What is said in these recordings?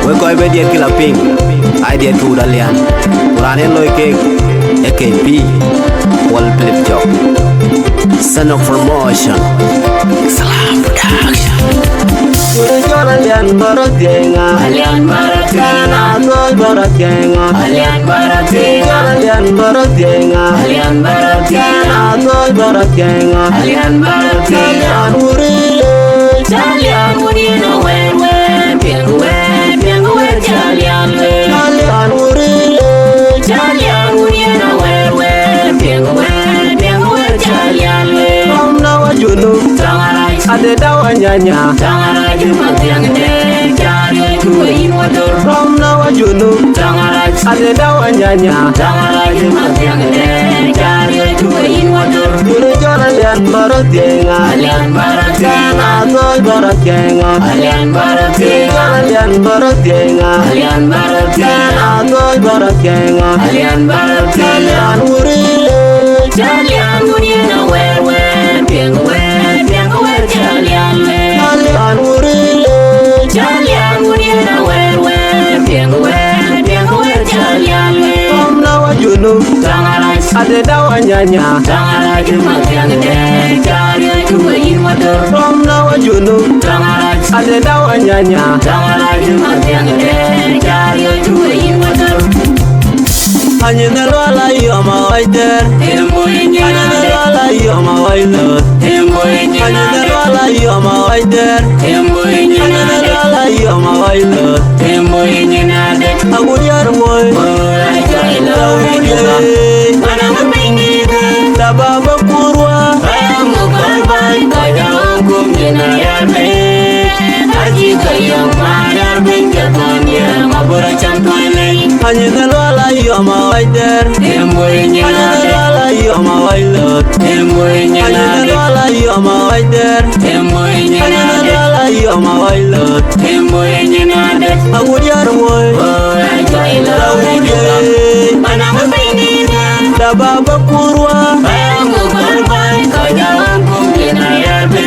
we ko be dia kila ping ai dia tu dalian urane loy ke AKP wall flip job son of promotion salam production alian barat genga alian barat kana toy barat genga alian barat genga alian barat genga alian barat kana toy barat genga alian barat genga uri jalian uri no we piang we jalian le jalian uri jalian uri no we piang we jalian le om na wajunu tangarai ade dawanyanya tangarai matiang de jari ku motor om na wajunu tangarai ade dawanyanya tangarai matiang de jari ku motor dulu alian barat genga alian barat kana toy barat genga alian barat genga alian barat genga alian barat kana toy barat genga alian barat genga uri jalian uri no we piang we jalian le jalian uri jalian uri no we piang we jalian le om na wajunu tangarai ade dawanyanya tangarai matiang de jari ku motor om na wajunu tangarai ade dawanyanya tangarai matiang de jari ku motor hanya nalala yo ma waider hanya nalala yo ma wailer hanya nalala yo ma waider hanya nalala yo ma wailer aku yar boy mana mapingi da baba kurwa amu kalban kayang kum jenayar me aji kayang madar benjatonya mabura chantoile hanya nalala yo ma waider hanya nalala yo ma wailer hanya nalala yo ma waider hanya nalala yo ma wailer aku yar boy mana mapingi da baba kurwa amu kalban kayang kum jenayar me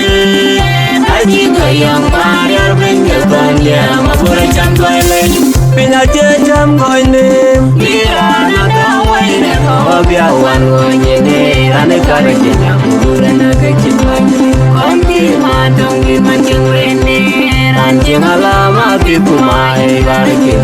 aji kayang madar benjatonya mabura chantoile Pina jam goinem Mirana tawaine Obya wangonye ne Ane kare kenya Kurana kechimani Konti matongi manjeng rene Ranjeng alama kipumae Barke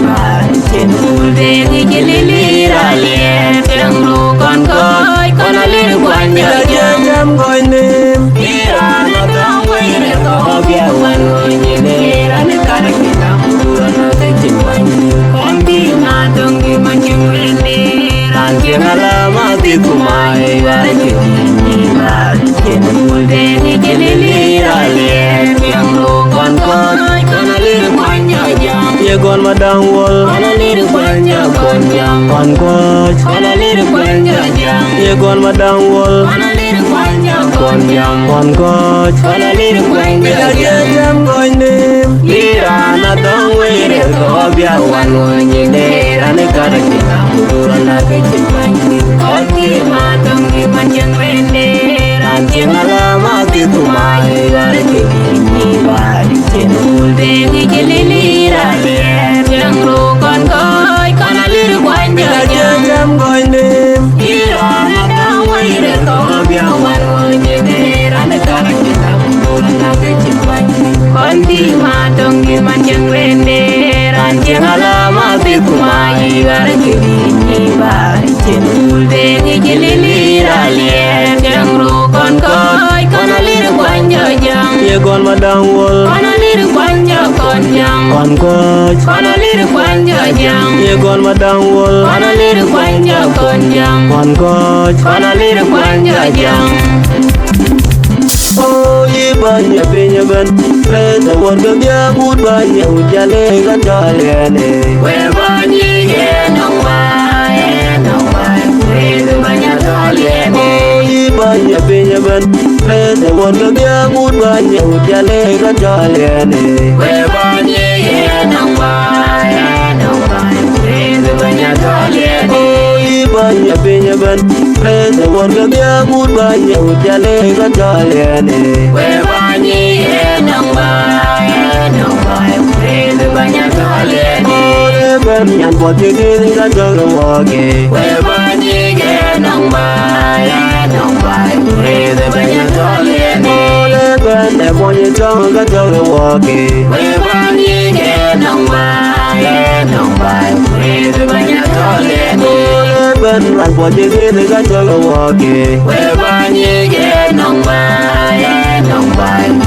Barken Ulde ngijilili Ralie Tengru kon koi Kona liru kwanya jam goinem Mirana tawaine Obya wangonye ne Ane kare kenya Kurana Kondi matongi manjung rene Ranjeng alamati kumai Barken Ulde ngijilili Ralie Yang lukon koi Kana liru kwanya jam Yegon madang wol Kana liru kwanya konjang Kon coach Kana liru kwanya jam Yegon madang wol Kana liru kwanya konjang Kon coach Kana liru kwanya jam goinem Lirana dong wire Obya wangonye Nerane kare kena Kurana kechimani Konti matongi manjang rene Ranjeng alamati kumai Barken Ulde ngijilili Ralie Yang lukon koi Kana liru kwanya jam goinem Lirana dong wire Obya wangonye Nerane kare kena Kurana kechimani Konti matongi manjang rene Ranjeng alamati kumai Barken Ulde ngijilili Ralie Yang lukon koi Kana liru kwanya jam Yegon madang wol Kana liru kwanya konjang Kon coach Kana liru kwanya jam Yegon madang wol Kana liru kwanya konjang Kon coach Kana liru kwanya jam Oh banyak penyeban Reta warga biabut banyak ujale gadalene We banyi enawai Reta banyak dalene Oh banyak penyeban Reta warga biabut banyak ujale gadalene We banyi enawai Reta banyak dalene banyak penyeban Reta warga biabut banyak ujale gadalene We banyi enawai Reta banyak nyan po tigil ka tawage we bani ge nong bai pure de banya toliani ole ben e bonye tong ka tawage we bani ge nong bai pure de banya toliani ole ben ran po tigil ka tawage we bani ge nong bai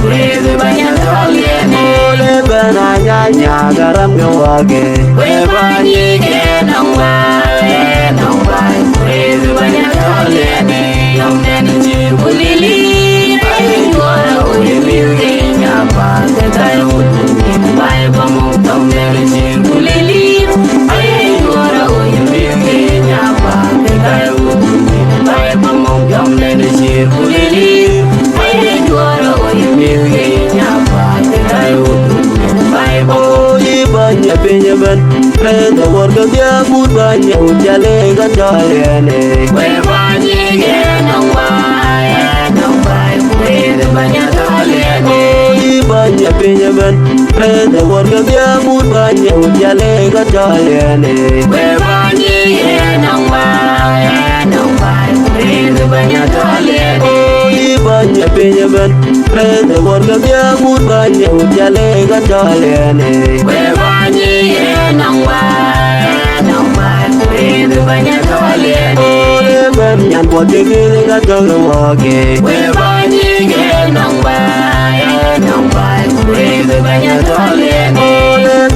pure de banya toliani ole ben anya garam gawage we bani ge nong bai pure de banya toliani yom nen ji bulili ai gora ulili ge nya pa de dai bai ba mo tom nen ji bulili ai gora ulili ge nya pa de dai bai ba mo yom nen ji bulili ai gora ulili ge nya pa de dai bai ba mo banyak pinjaman reda warga dia pun banyak ujale kan jalene we bani ge nong bai pure de banya toliani banyak pinjaman reda warga dia pun banyak ujale kan jalene we bani ge nong bai pure de banya toliani banyak pinjaman reda warga dia pun banyak ujale kan jalene we bani ge nong bai pure de banya toliani ben nyan po tigil ka tawage we bani ge nong bai pure de banya toliani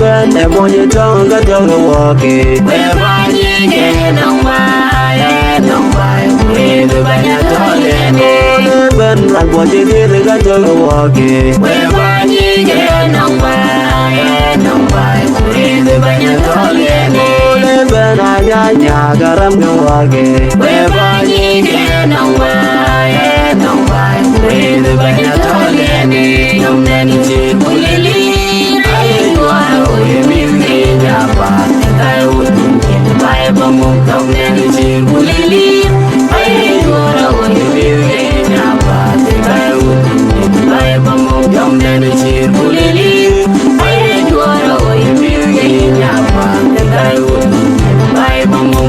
ben e bonye tong ka tawage we bani ge nong bai pure de banya toliani ben ran po tigil ka tawage we bani ge nong bai pure de banya toliani ben anya garam gawage we bani ge nong bai pure de banya toliani yom nen ji bulili ai gora ulili ge nya pa dai bai ba mo tom nen ji bulili ai gora ulili ge nya pa dai bai ba mo yom nen ji bulili ai gora ulili ge nya pa dai bai ba mo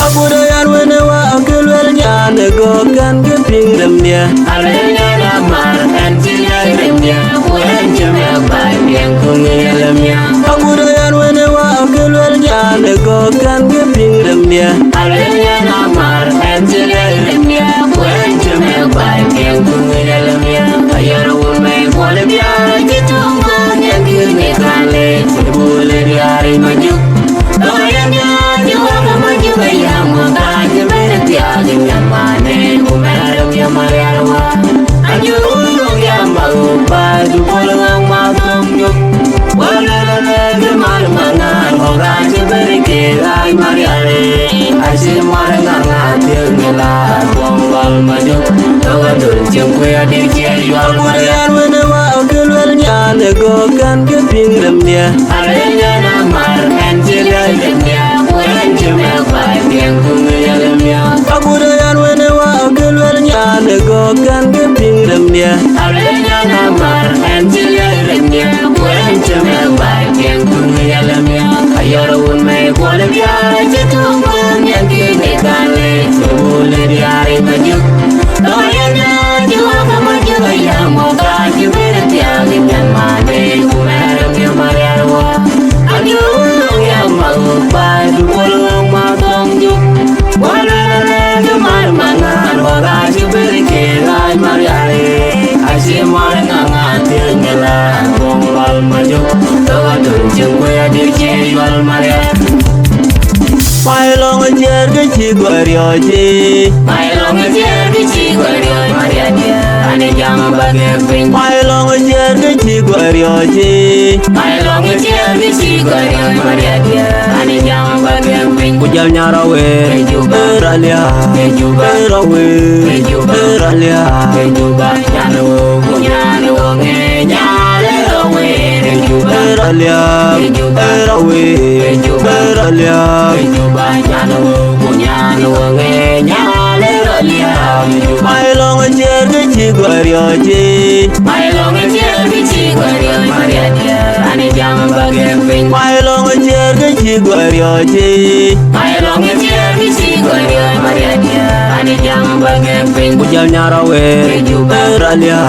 abuda yan wene wa akelwel nyan go kan ke pingdem dia alenya na mar antinya remnya wen jeme bai bien kungelemnya abuda yan wene wa akelwel nyan go kan ke pingdem dia alenya na mar antinya remnya wen jeme bai bien kungelemnya ayar un me pole bia kitungo nyangine kale sebule diari maju doyanya jiwa maju ya monga jeme dia nyamane umeram ya mariawa ayu ya mau baju polang matom yuk wala le mal mangan hoga jeme ke ai mariare asi maranga ngatir ngela bongal maju doga dul jengwe adi je abuda yan wene wa akelwel nyan go kan ke pingdem dia alenya na mar anjela lemnya wen jeme bai bien kungelemnya abuda yan wene wa akelwel nyan go kan ke pingdem dia alenya na mar anjela lemnya wen jeme bai bien kungelemnya ayar un me pole bia jitungo nyangine kale sebule diari maju doyanya jiwa maju ya moga jeme dia nyamane umeram ya mariawa ayu ya mau baju polang matom yuk wala le mal mangan hoga jeme ke ai mariare asi maranga ngatir ngela bongal maju doga dul jengwe adi je wal maria mai long jer ke chi gwarioji mai long jer ke chi maria dia ane jama bage pin mai long jer ke chi gwarioji mai long jer ke chi maria dia ane jama bage pin ujal nyarawe beralia berawe beralia juba nyano nge nyale rawe beralia berawe beralia juba nyano nge nyale ralia mai long jer ke chi gwarioji mai long jer ke chi maria dia ane jama bage pin mai long jer ke chi Chigwarioji I long it here, we see Gloria Maria, and a young bag and Bujal Nyarawe Eralia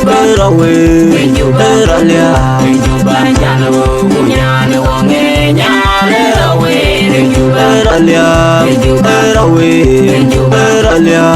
Erawe Eralia Eralia Erawe Eralia